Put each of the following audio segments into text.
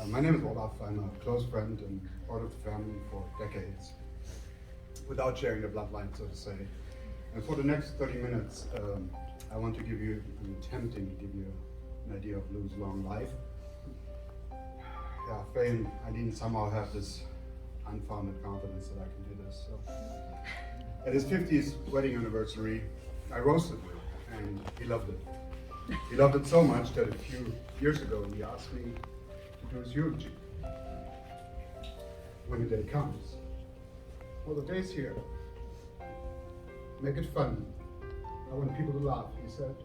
My name is Olaf. I'm a close friend and part of the family for decades, without sharing the bloodline, so to say. And for the next 30 minutes, I want to give you, I'm attempting to give you an idea of Lou's long life. Yeah, Faye and Eileen somehow have this unfounded confidence that I can do this. So, at his 50th wedding anniversary, I roasted Lou, and he loved it. He loved it so much that a few years ago he asked me to do his eulogy. When the day comes. Well, the day's here. Make it fun. I want people to laugh, he said.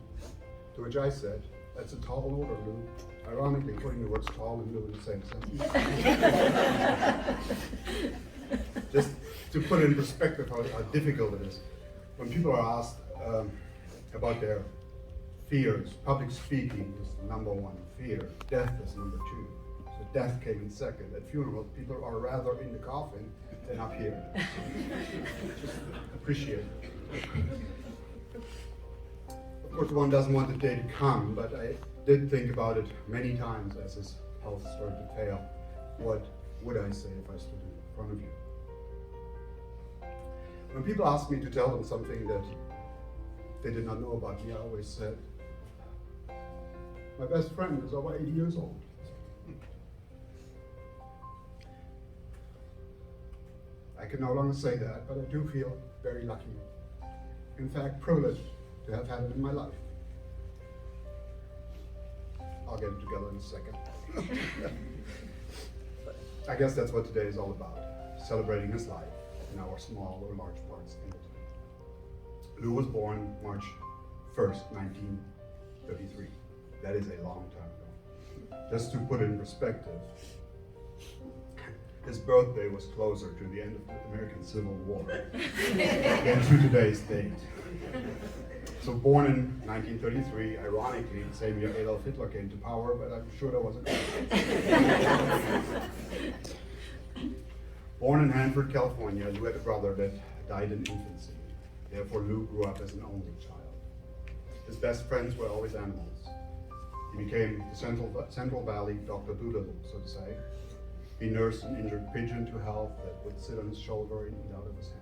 To which I said, that's a tall order, Lou. Ironically, putting the words tall and Lou in the same sentence. Just to put it in perspective how difficult it is. When people are asked about their fears, public speaking is the number one fear. Death is number two. So death came in second. At funerals, people are rather in the coffin than up here. Just appreciate it. Of course, one doesn't want the day to come, but I did think about it many times as his health started to fail. What would I say if I stood in front of you? When people ask me to tell them something that they did not know about me, I always said, my best friend is over 80 years old. I can no longer say that, but I do feel very lucky. In fact, privileged to have had it in my life. I'll get it together in a second. I guess that's what today is all about, celebrating his life in our small or large parts in it. Lou was born March 1st, 1933. That is a long time ago. Just to put it in perspective, his birthday was closer to the end of the American Civil War than to today's date. So born in 1933, ironically, the same year Adolf Hitler came to power, but I'm sure that wasn't Born in Hanford, California, Lou had a brother that died in infancy. Therefore, Lou grew up as an only child. His best friends were always animals. He became the Central Valley Dr. Doolittle, so to say. He nursed an injured pigeon to health that would sit on his shoulder and eat out of his hand.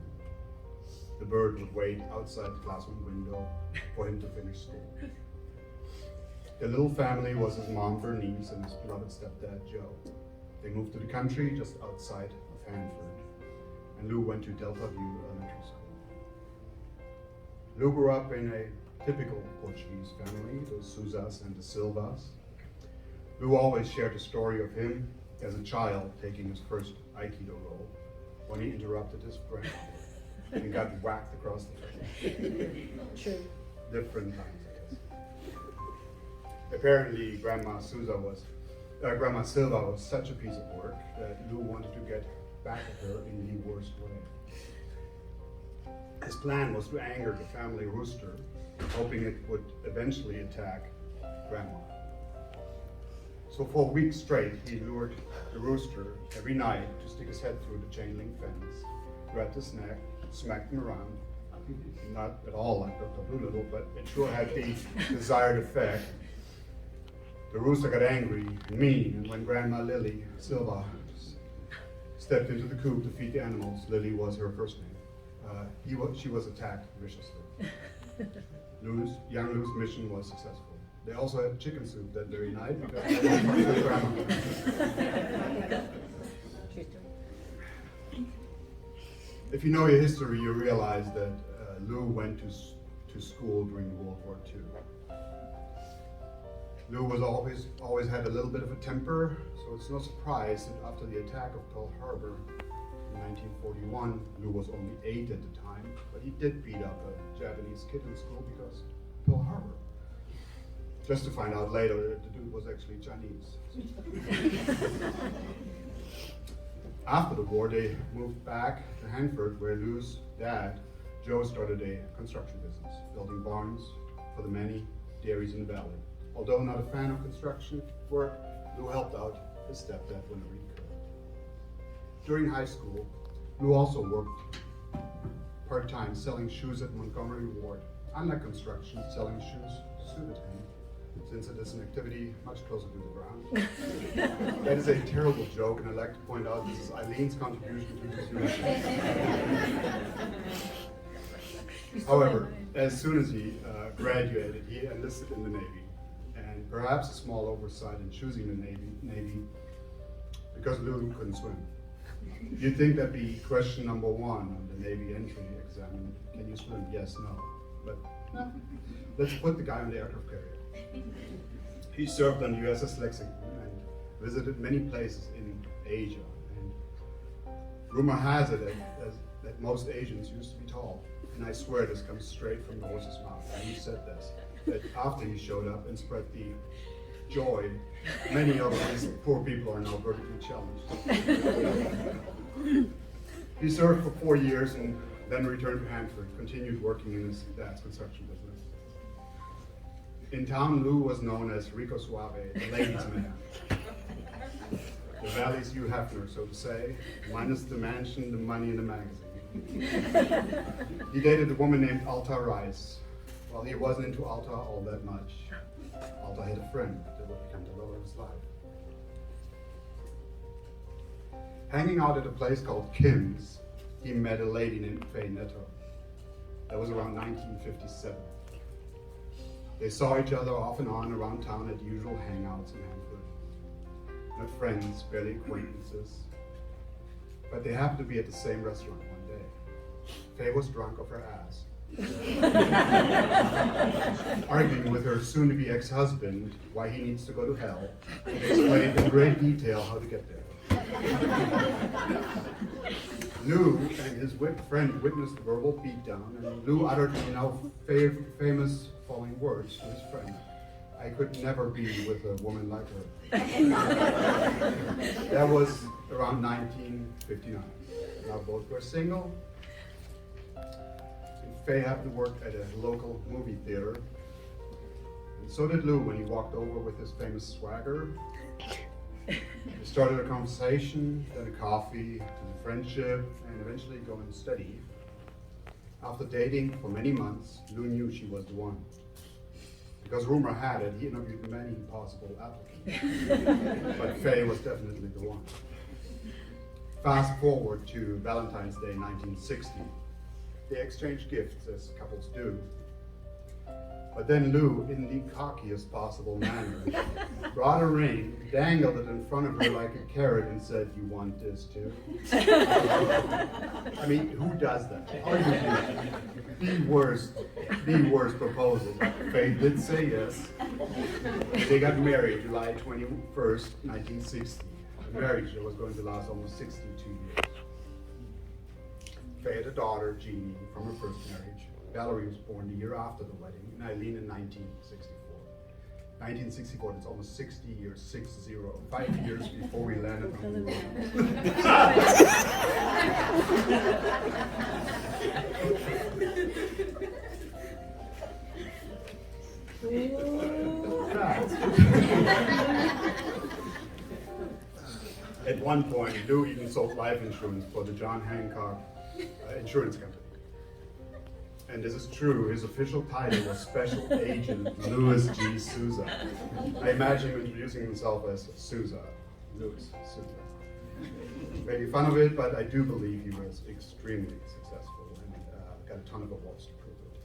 The bird would wait outside the classroom window for him to finish school. The little family was his mom, Bernice, and his beloved stepdad, Joe. They moved to the country just outside of Hanford, and Lou went to Delta View Elementary School. Lou grew up in a typical Portuguese family, the Souzas and the Silvas. Lou always shared the story of him as a child taking his first Aikido role when he interrupted his friend and got whacked across the face. True. Different times, I guess. Apparently, Grandma Silva was such a piece of work that Lou wanted to get back at her in the worst way. His plan was to anger the family rooster, hoping it would eventually attack Grandma. So for weeks straight, he lured the rooster every night to stick his head through the chain link fence, grabbed his neck, smacked him around. Not at all like Dr. Doolittle, but it sure had the desired effect. The rooster got angry and mean, and when Grandma Lily Silva stepped into the coop to feed the animals, Lily was her first name. She was attacked viciously. Young Lou's mission was successful. They also had chicken soup that very night because they were their grandma. If you know your history, you realize that Lou went to school during World War II. Lou was always had a little bit of a temper, so it's no surprise that after the attack of Pearl Harbor in 1941, Lou was only 8 at the time, but he did beat up a Japanese kid in school because Pearl Harbor. Just to find out later that the dude was actually Chinese. After the war, they moved back to Hanford, where Lou's dad, Joe, started a construction business, building barns for the many dairies in the valley. Although not a fan of construction work, Lou helped out his stepdad whenever he could. During high school, Lou also worked part-time selling shoes at Montgomery Ward. Unlike construction, selling shoes suited him since it is an activity much closer to the ground. That is a terrible joke, and I'd like to point out this is Eileen's contribution to this unit. However, as soon as he graduated, he enlisted in the Navy, and perhaps a small oversight in choosing the Navy because Lou couldn't swim. You'd think that'd be question number one on the Navy entry exam. Can you swim? Yes, no. But no. Let's put the guy on the aircraft carrier. He served on the USS Lexington and visited many places in Asia. And rumor has it that most Asians used to be tall. And I swear this comes straight from the horse's mouth. And he said this, that after he showed up and spread the joy, many of these poor people are now vertically challenged. He served for 4 years and then returned to Hanford, continued working in his dad's construction business. In town, Lou was known as Rico Suave, the ladies' man. The Valley's Hugh Hefner, so to say, minus the mansion, the money, and the magazine. He dated a woman named Alta Rice. Well, he wasn't into Alta all that much. Alta had a friend that would become the love of his life. Hanging out at a place called Kim's, he met a lady named Faye Netto. That was around 1957. They saw each other off and on around town at usual hangouts in Hanford. Not friends, barely acquaintances. But they happened to be at the same restaurant one day. Faye was drunk off her ass. Arguing with her soon-to-be ex-husband why he needs to go to hell, and explained in great detail how to get there. Lou and his friend witnessed the verbal beatdown, and Lou uttered the now famous following words to his friend: "I could never be with a woman like her." That was around 1959. Now both were single. Faye happened to work at a local movie theater, and so did Lou when he walked over with his famous swagger. They started a conversation, then a coffee, then a friendship, and eventually going steady. After dating for many months, Lou knew she was the one. Because rumor had it, he interviewed many possible applicants. But Faye was definitely the one. Fast forward to Valentine's Day 1960. They exchanged gifts, as couples do. But then Lou, in the cockiest possible manner, brought a ring, dangled it in front of her like a carrot, and said, "You want this too?" I mean, who does that? Arguably, the worst proposal. Faye did say yes. They got married July 21st, 1960. A marriage that was going to last almost 62 years. Faye had a daughter, Jeannie, from her first marriage. Valerie was born the year after the wedding, and Eileen in 1964. 1964, that's almost 60 years, 60, 5 years before we landed on the At one point, Lou even sold life insurance for the John Hancock insurance company. And this is true, his official title was Special Agent Louis G. Souza. I imagine him introducing himself as Souza, Louis Souza. Making fun of it, but I do believe he was extremely successful and got a ton of awards to prove it.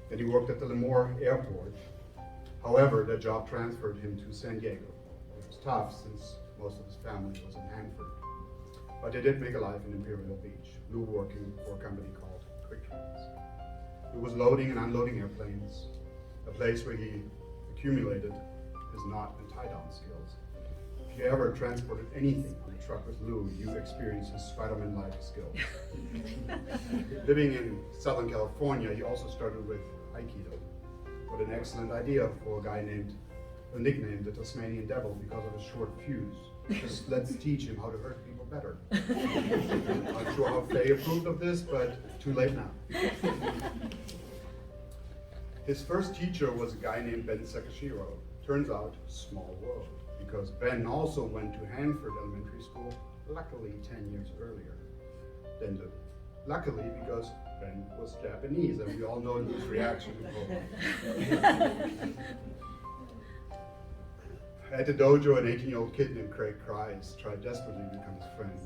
Then he worked at the Lemoore Airport. However, that job transferred him to San Diego. It was tough since most of his family was in Hanford. But they did make a life in Imperial Beach, Lou working for a company called Quick Trains. He was loading and unloading airplanes, a place where he accumulated his knot and tie-down skills. If you ever transported anything on a truck with Lou, you experienced his Spider-Man-like skills. Living in Southern California, he also started with Aikido. What an excellent idea for a guy nicknamed the Tasmanian Devil because of his short fuse. Just let's teach him how to hurt people better. Not sure how Faye approved of this, but too late now. His first teacher was a guy named Ben Sekishiro. Turns out, small world, because Ben also went to Hanford Elementary School, luckily 10 years earlier than Lou. Luckily, because friend was Japanese, and we all know his reaction. At the dojo, an 18-year-old kid named Craig Cries tried desperately to become his friend.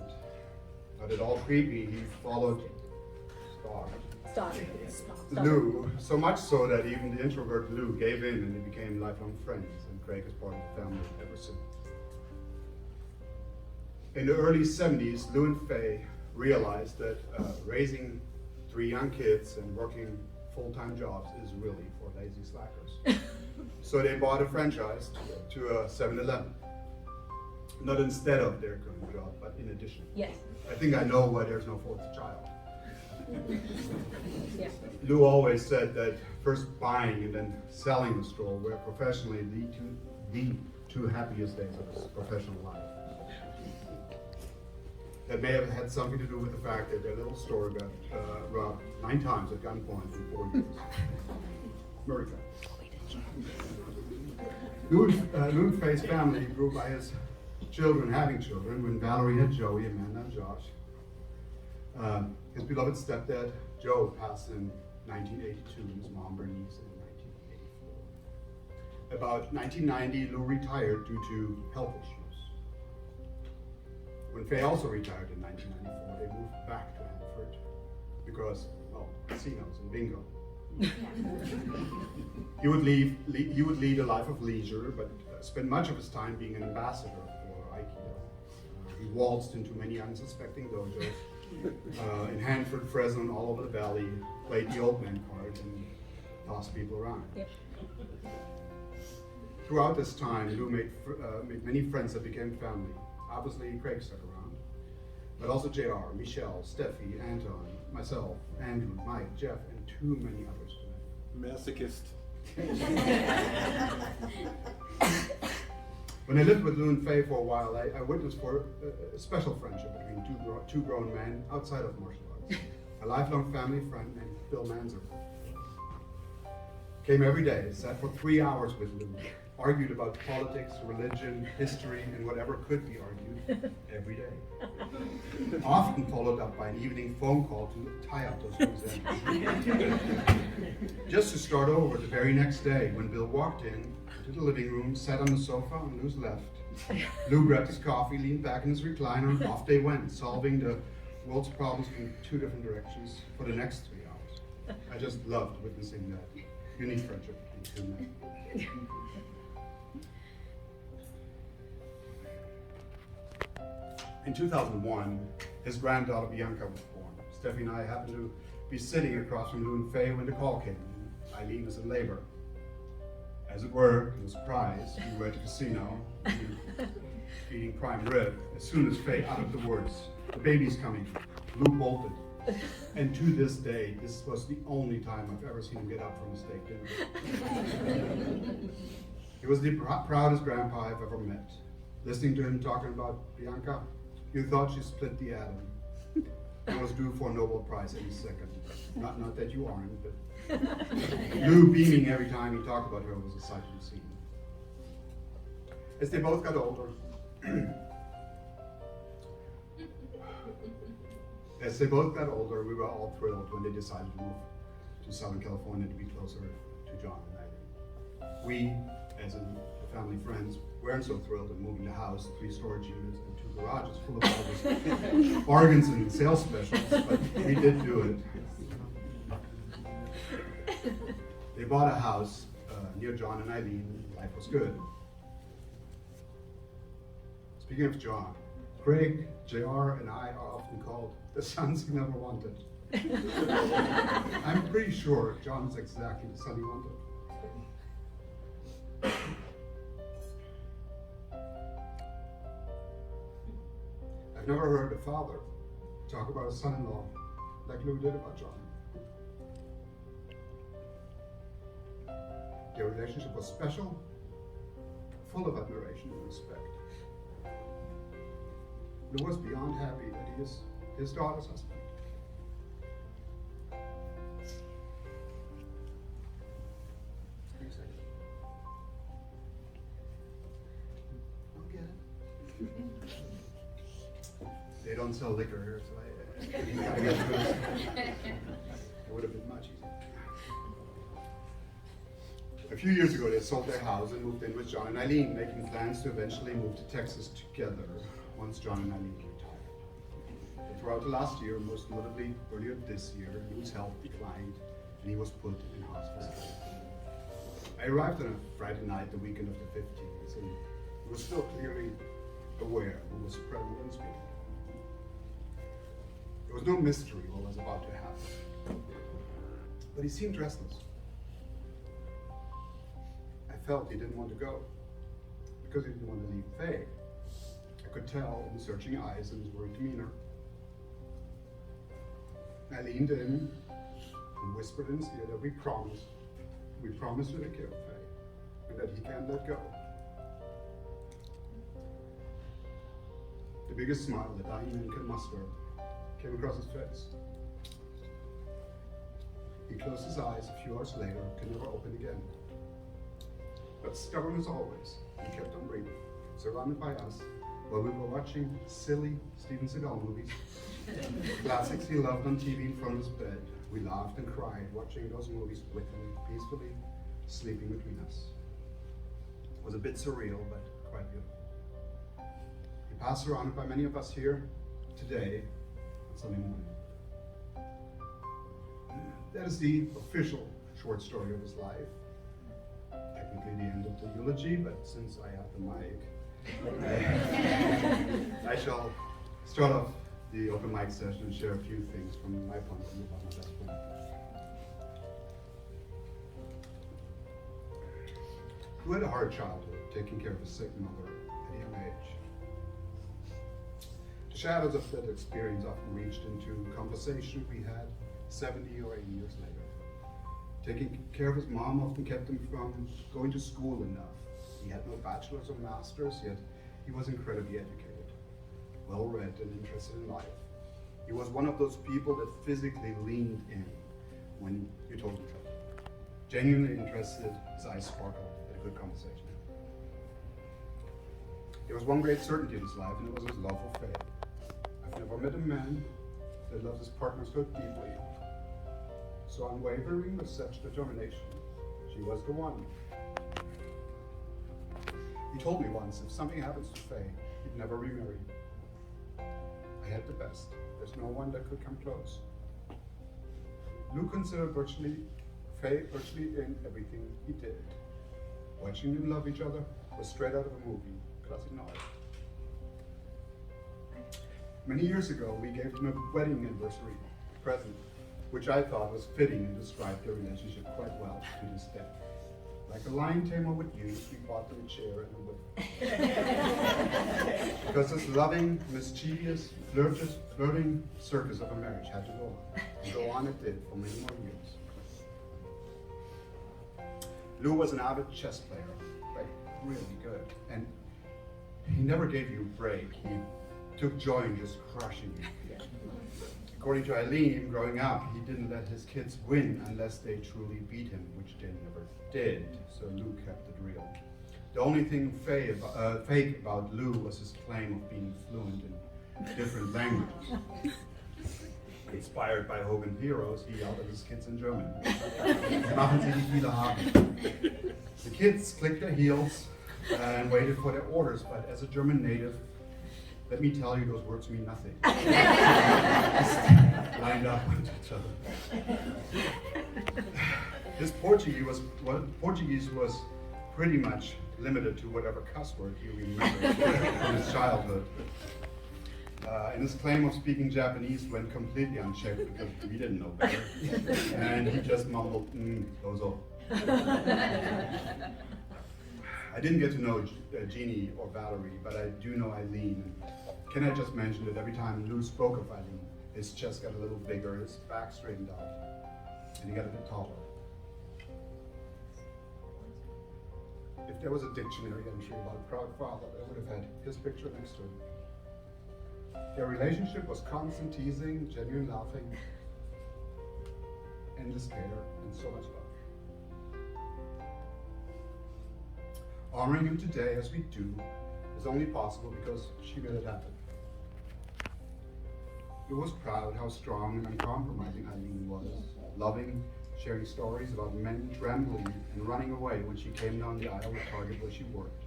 Not at all creepy, he followed Lou, so much so that even the introvert Lou gave in and they became lifelong friends, and Craig is part of the family ever since. In the early 70s, Lou and Faye realized that raising 3 young kids and working full-time jobs is really for lazy slackers. So they bought a franchise to a 7-Eleven. Not instead of their current job, but in addition. Yes. I think I know why there's no 4th child. Yeah. Lou always said that first buying and then selling the store were professionally the two happiest days of his professional life. That may have had something to do with the fact that their little store got robbed 9 times at gunpoint in 4 years. America. Lou and Faye's family grew by his children having children. When Valerie had Joey, Amanda, and Josh, his beloved stepdad, Joe, passed in 1982, and his mom, Bernice, in 1984. About 1990, Lou retired due to health issues. When Faye also retired in 1994, they moved back to Hanford because, well, casinos and bingo. He would lead a life of leisure, but spent much of his time being an ambassador for Aikido. He waltzed into many unsuspecting dojos in Hanford, Fresno, and all over the valley, played the old man card and tossed people around. Yep. Throughout this time, Lou made many friends that became family. Obviously, Craig stuck around, but also JR, Michelle, Steffi, Anton, myself, Andrew, Mike, Jeff, and too many others. Masochist. When I lived with Lou and Faye for a while, I witnessed for a special friendship between two grown men outside of martial arts. A lifelong family friend named Bill Manzer came every day, sat for 3 hours with Lou, argued about politics, religion, history, and whatever could be argued every day. Often followed up by an evening phone call to tie up those loose ends. Just to start over the very next day, when Bill walked into the living room, sat on the sofa on Lou's left. Lou grabbed his coffee, leaned back in his recliner, and off they went, solving the world's problems in 2 different directions for the next 3 hours. I just loved witnessing that unique friendship between 2 men. In 2001, his granddaughter Bianca was born. Steffi and I happened to be sitting across from Lou and Faye when the call came. Eileen was in labor. As it were, to a surprise, we were at the casino, eating prime rib. As soon as Faye uttered the words, "The baby's coming," Lou bolted. And to this day, this was the only time I've ever seen him get up from a steak dinner. He was the proudest grandpa I've ever met. Listening to him talking about Bianca, you thought she split the atom. I was due for a Nobel Prize any second. Not that you aren't, but Lou beaming every time he talked about her was a sight to be seen. As they both got older, we were all thrilled when they decided to move to Southern California to be closer to John and Eileen. We, as in the family friends, weren't so thrilled at moving the house, 3 storage units, and 2 garages full of all these bargains and sales specials, but we did do it. They bought a house near John and Eileen. Life was good. Speaking of John, Craig, JR, and I are often called the sons he never wanted. I'm pretty sure John is exactly the son he wanted. I've never heard a father talk about a son-in-law like Lou did about John. Their relationship was special, full of admiration and respect. Lou was beyond happy that he is his daughter's husband. They don't sell liquor here, so I gotta get through this. It would have been much easier. A few years ago, they sold their house and moved in with John and Eileen, making plans to eventually move to Texas together once John and Eileen retired. But throughout the last year, most notably earlier this year, Lou's health declined and he was put in hospice. I arrived on a Friday night, the weekend of the 15th, and he was still clearly aware who was present and speaking. There was no mystery what was about to happen, but he seemed restless. I felt he didn't want to go because he didn't want to leave Faye. I could tell in searching eyes and his worried demeanor. I leaned in and whispered in his ear that we promised to take care of Faye and that he can't let go. The biggest smile that dying man can muster came across his face. He closed his eyes a few hours later, could never open again. But stubborn as always, he kept on breathing, surrounded by us, while we were watching silly Steven Seagal movies, classics he loved on TV in front of his bed. We laughed and cried watching those movies with him, peacefully sleeping between us. It was a bit surreal, but quite beautiful. He passed surrounded by many of us here today on Sunday morning. That is the official short story of his life. Technically the end of the eulogy, but since I have the mic, I shall start off the open mic session and share a few things from my point of view about my best friend. Who had a hard childhood, taking care of a sick mother at a young age. The shadows of that experience often reached into conversation we had 70 or 80 years later. Taking care of his mom often kept him from going to school enough. He had no bachelor's or master's, yet he was incredibly educated, well-read and interested in life. He was one of those people that physically leaned in when you told him something. Genuinely interested, his eyes sparkled at a good conversation. There was one great certainty in his life, and it was his love for Faye. I've never met a man that loves his partner so deeply, so unwavering with such determination. She was the one. He told me once, if something happens to Faye, he'd never remarry. I had the best. There's no one that could come close. Lou considered Faye virtually in everything he did. Watching them love each other was straight out of a movie, classic novel. Many years ago, we gave them a wedding anniversary present, which I thought was fitting and described their relationship quite well to this day. Like a lion tamer would use, we bought them a chair and a whip. Because this loving, mischievous, flirting circus of a marriage had to go on. And go on it did for many more years. Lou was an avid chess player, like really good. And he never gave you a break. He took joy in just crushing you. According to Eileen, growing up, he didn't let his kids win unless they truly beat him, which they never did, so Lou kept it real. The only thing fake about Lou was his claim of being fluent in different languages. Inspired by Hogan Heroes, he yelled at his kids in German. Machen Sie die viele haben. The kids clicked their heels and waited for their orders, but as a German native, let me tell you, those words mean nothing. Lined up with each other. His Portuguese was pretty much limited to whatever cuss word he remembered from his childhood. And his claim of speaking Japanese went completely unchecked because we didn't know better. And he just mumbled, dozo. I didn't get to know Jeannie or Valerie, but I do know Eileen. Can I just mention that every time Lou spoke of Eileen, his chest got a little bigger, his back straightened out, and he got a bit taller. If there was a dictionary entry about a proud father, I would have had his picture next to it. Their relationship was constant teasing, genuine laughing, endless care, and so much love. Honoring him today as we do is only possible because she made it happen. Lou was proud how strong and uncompromising Eileen was, loving sharing stories about men trembling and running away when she came down the aisle of Target where she worked.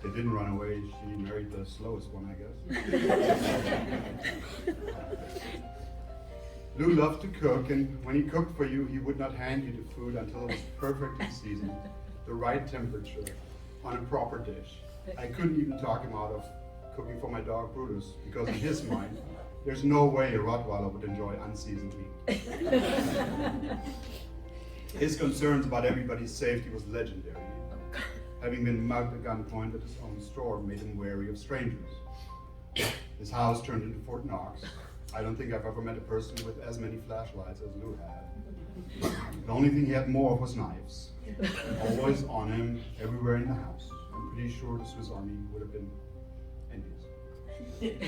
They didn't run away, she married the slowest one, I guess. Lou loved to cook, and when he cooked for you, he would not hand you the food until it was perfectly seasoned, the right temperature, on a proper dish. I couldn't even talk him out of cooking for my dog Brutus, because in his mind, there's no way a Rottweiler would enjoy unseasoned meat. His concerns about everybody's safety was legendary. Having been mugged at gunpoint at his own store made him wary of strangers. His house turned into Fort Knox. I don't think I've ever met a person with as many flashlights as Lou had. The only thing he had more of was knives. Always on him, everywhere in the house. I'm pretty sure the Swiss Army would have been envious.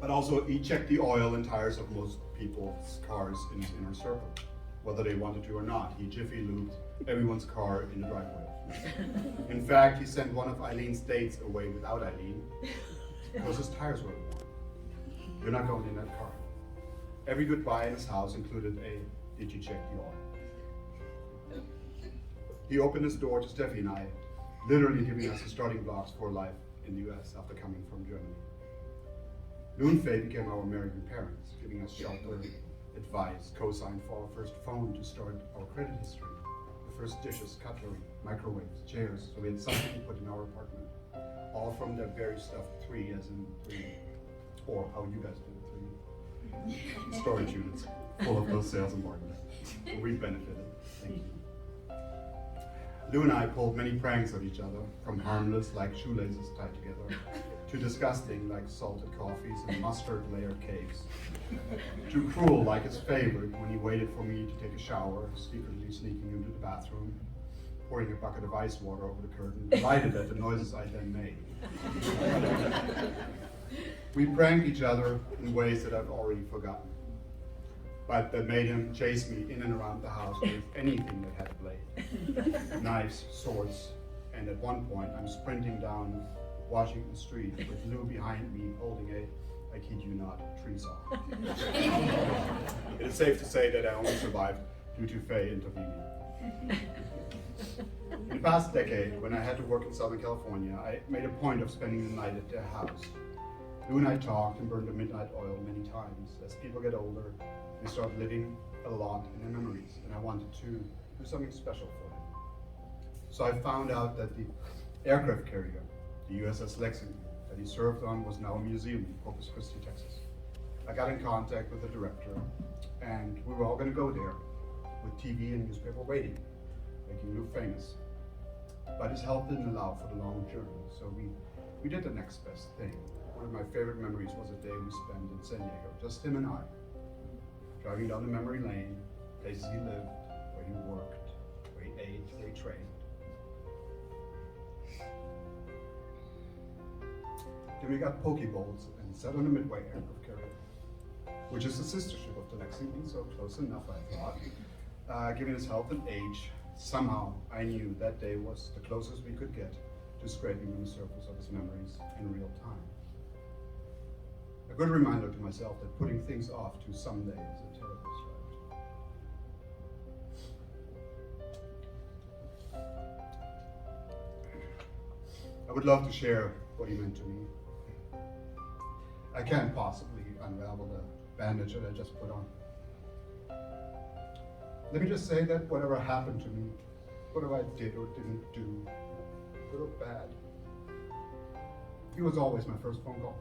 But also, he checked the oil and tires of most people's cars in his inner circle. Whether they wanted to or not, he jiffy lubed everyone's car in the driveway. In fact, he sent one of Eileen's dates away without Eileen because his tires were worn. You're not going in that car. Every goodbye in his house included a, did you check the oil? He opened his door to Steffi and I, literally giving us the starting blocks for life in the US after coming from Germany. Lou and Faye became our American parents, giving us shelter, advice, co-signed for our first phone to start our credit history, the first dishes, cutlery, microwaves, chairs, so we had something to put in our apartment. All from that very stuff, 3 as in 3, or how you guys do it, 3. Storage units, full of those sales and marketing. We benefited, thank you. Lou and I pulled many pranks on each other, from harmless like shoelaces tied together, to disgusting like salted coffees and mustard layered cakes, to cruel like his favorite when he waited for me to take a shower, secretly sneaking into the bathroom, pouring a bucket of ice water over the curtain, delighted at the noises I then made. We pranked each other in ways that I've already forgotten, but that made him chase me in and around the house with anything that had a blade. Knives, swords, and at one point I'm sprinting down Washington Street with Lou behind me holding a, I kid you not, tree saw. It is safe to say that I only survived due to Faye intervening. In the past decade, when I had to work in Southern California, I made a point of spending the night at their house. Lou and I talked and burned the midnight oil many times. As people get older, they start living a lot in their memories, and I wanted to do something special for them. So I found out that the aircraft carrier, the USS Lexington, that he served on was now a museum in Corpus Christi, Texas. I got in contact with the director, and we were all going to go there with TV and newspaper waiting, making Lou famous. But his health didn't allow for the long journey, so we did the next best thing. One of my favorite memories was a day we spent in San Diego, just him and I, driving down the memory lane, places he lived, where he worked, where he ate, where he trained. Then we got poke bowls and sat on the Midway aircraft carrier, which is the sister ship of the Lexington, so close enough, I thought. Given his health and age, somehow I knew that day was the closest we could get to scraping on the surface of his memories in real time. A good reminder to myself that putting things off to someday is a terrible strategy. I would love to share what he meant to me. I can't possibly unravel the bandage that I just put on. Let me just say that whatever happened to me, whatever I did or didn't do, good or bad, he was always my first phone call.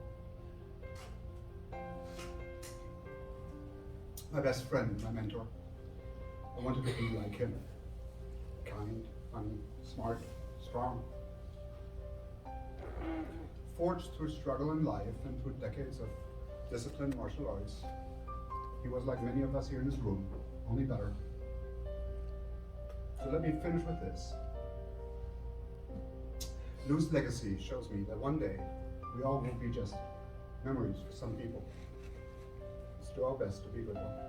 My best friend, my mentor. I wanted to be like him. Kind, funny, smart, strong. Forged through struggle in life and through decades of disciplined martial arts, he was like many of us here in this room, only better. So let me finish with this. Lou's legacy shows me that one day we all will be just memories for some people. Let's do our best to be good ones.